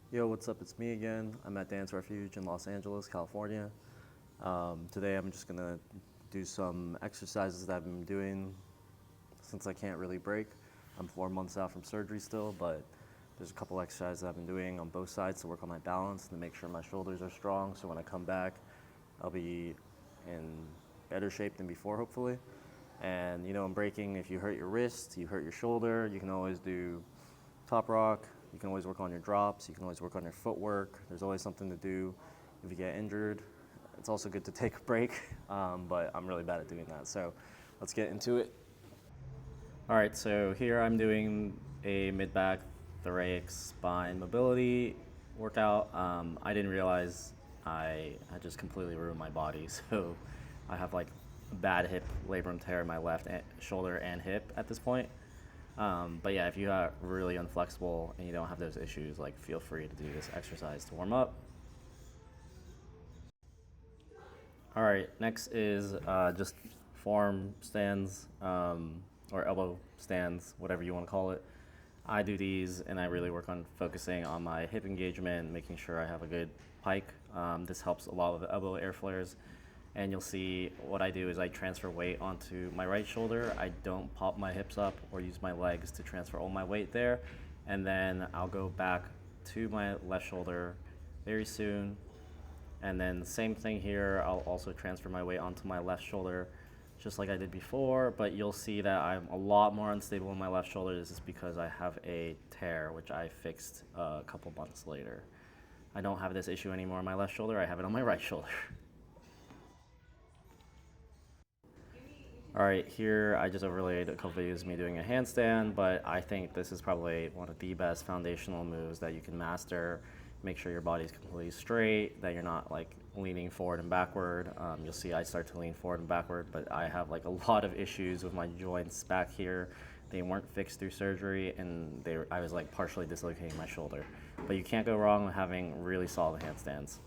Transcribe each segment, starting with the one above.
Yo, what's up? It's me again. I'm at Dance Refuge in Los Angeles, California. Today I'm just gonna do some exercises that I've been doing since I can't really break. I'm 4 months out from surgery still, but there's a couple exercises I've been doing on both sides to work on my balance and to make sure my shoulders are strong, so when I come back, I'll be in better shape than before, hopefully. And in breaking, if you hurt your wrist, you hurt your shoulder, you can always do top rock. You can always work on your drops. You can always work on your footwork. There's always something to do if you get injured. It's also good to take a break, but I'm really bad at doing that. So let's get into it. All right, so here I'm doing a mid-back thoracic spine mobility workout. I didn't realize I just completely ruined my body. So I have like a bad hip labrum tear in my left shoulder and hip at this point. But yeah, if you are really unflexible and you don't have those issues, like feel free to do this exercise to warm up. All right, next is just forearm stands or elbow stands, whatever you want to call it. I do these and I really work on focusing on my hip engagement, making sure I have a good pike. This helps a lot with the elbow air flares. And you'll see what I do is I transfer weight onto my right shoulder. I don't pop my hips up or use my legs to transfer all my weight there. And then I'll go back to my left shoulder very soon. And then same thing here, I'll also transfer my weight onto my left shoulder just like I did before, but you'll see that I'm a lot more unstable in my left shoulder. This is because I have a tear, which I fixed a couple months later. I don't have this issue anymore on my left shoulder, I have it on my right shoulder. All right, here I just overlaid a couple videos of me doing a handstand, but I think this is probably one of the best foundational moves that you can master. Make sure your body's completely straight, that you're not like leaning forward and backward. You'll see I start to lean forward and backward, but I have like a lot of issues with my joints back here. They weren't fixed through surgery, and I was like partially dislocating my shoulder. But you can't go wrong with having really solid handstands.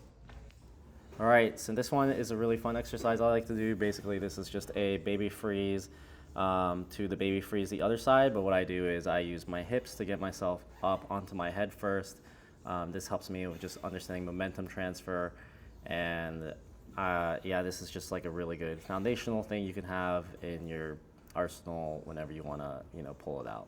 All right, so this one is a really fun exercise I like to do. Basically, this is just a baby freeze to the baby freeze the other side, but what I do is I use my hips to get myself up onto my head first. This helps me with just understanding momentum transfer, and yeah, this is just like a really good foundational thing you can have in your arsenal whenever you want to, pull it out.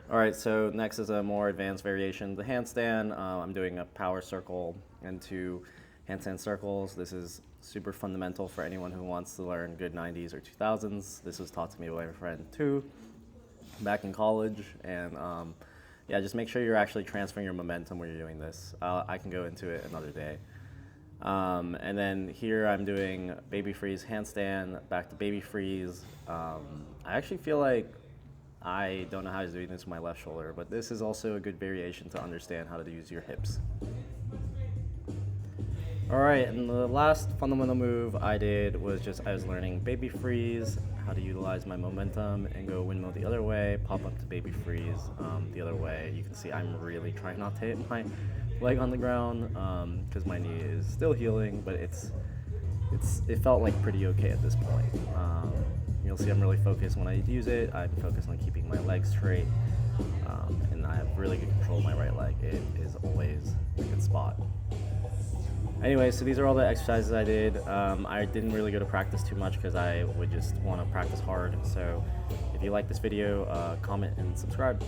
All right, so next is a more advanced variation of the handstand. I'm doing a power circle and 2 handstand circles. This is super fundamental for anyone who wants to learn good 90s or 2000s. This was taught to me by my friend too, back in college. And yeah, just make sure you're actually transferring your momentum when you're doing this. I can go into it another day. And then here I'm doing baby freeze handstand, back to baby freeze. I actually feel like I don't know how to do this with my left shoulder, but this is also a good variation to understand how to use your hips. All right, and the last fundamental move I did was I was learning baby freeze, how to utilize my momentum and go windmill the other way, pop up to baby freeze the other way. You can see I'm really trying not to hit my leg on the ground because my knee is still healing, but it felt like pretty okay at this point. You'll see I'm really focused when I use it. I'm focused on keeping my legs straight, and I have really good control of my right leg. It is always a good spot. Anyway, so these are all the exercises I did. I didn't really go to practice too much because I would just want to practice hard. So if you like this video, comment and subscribe.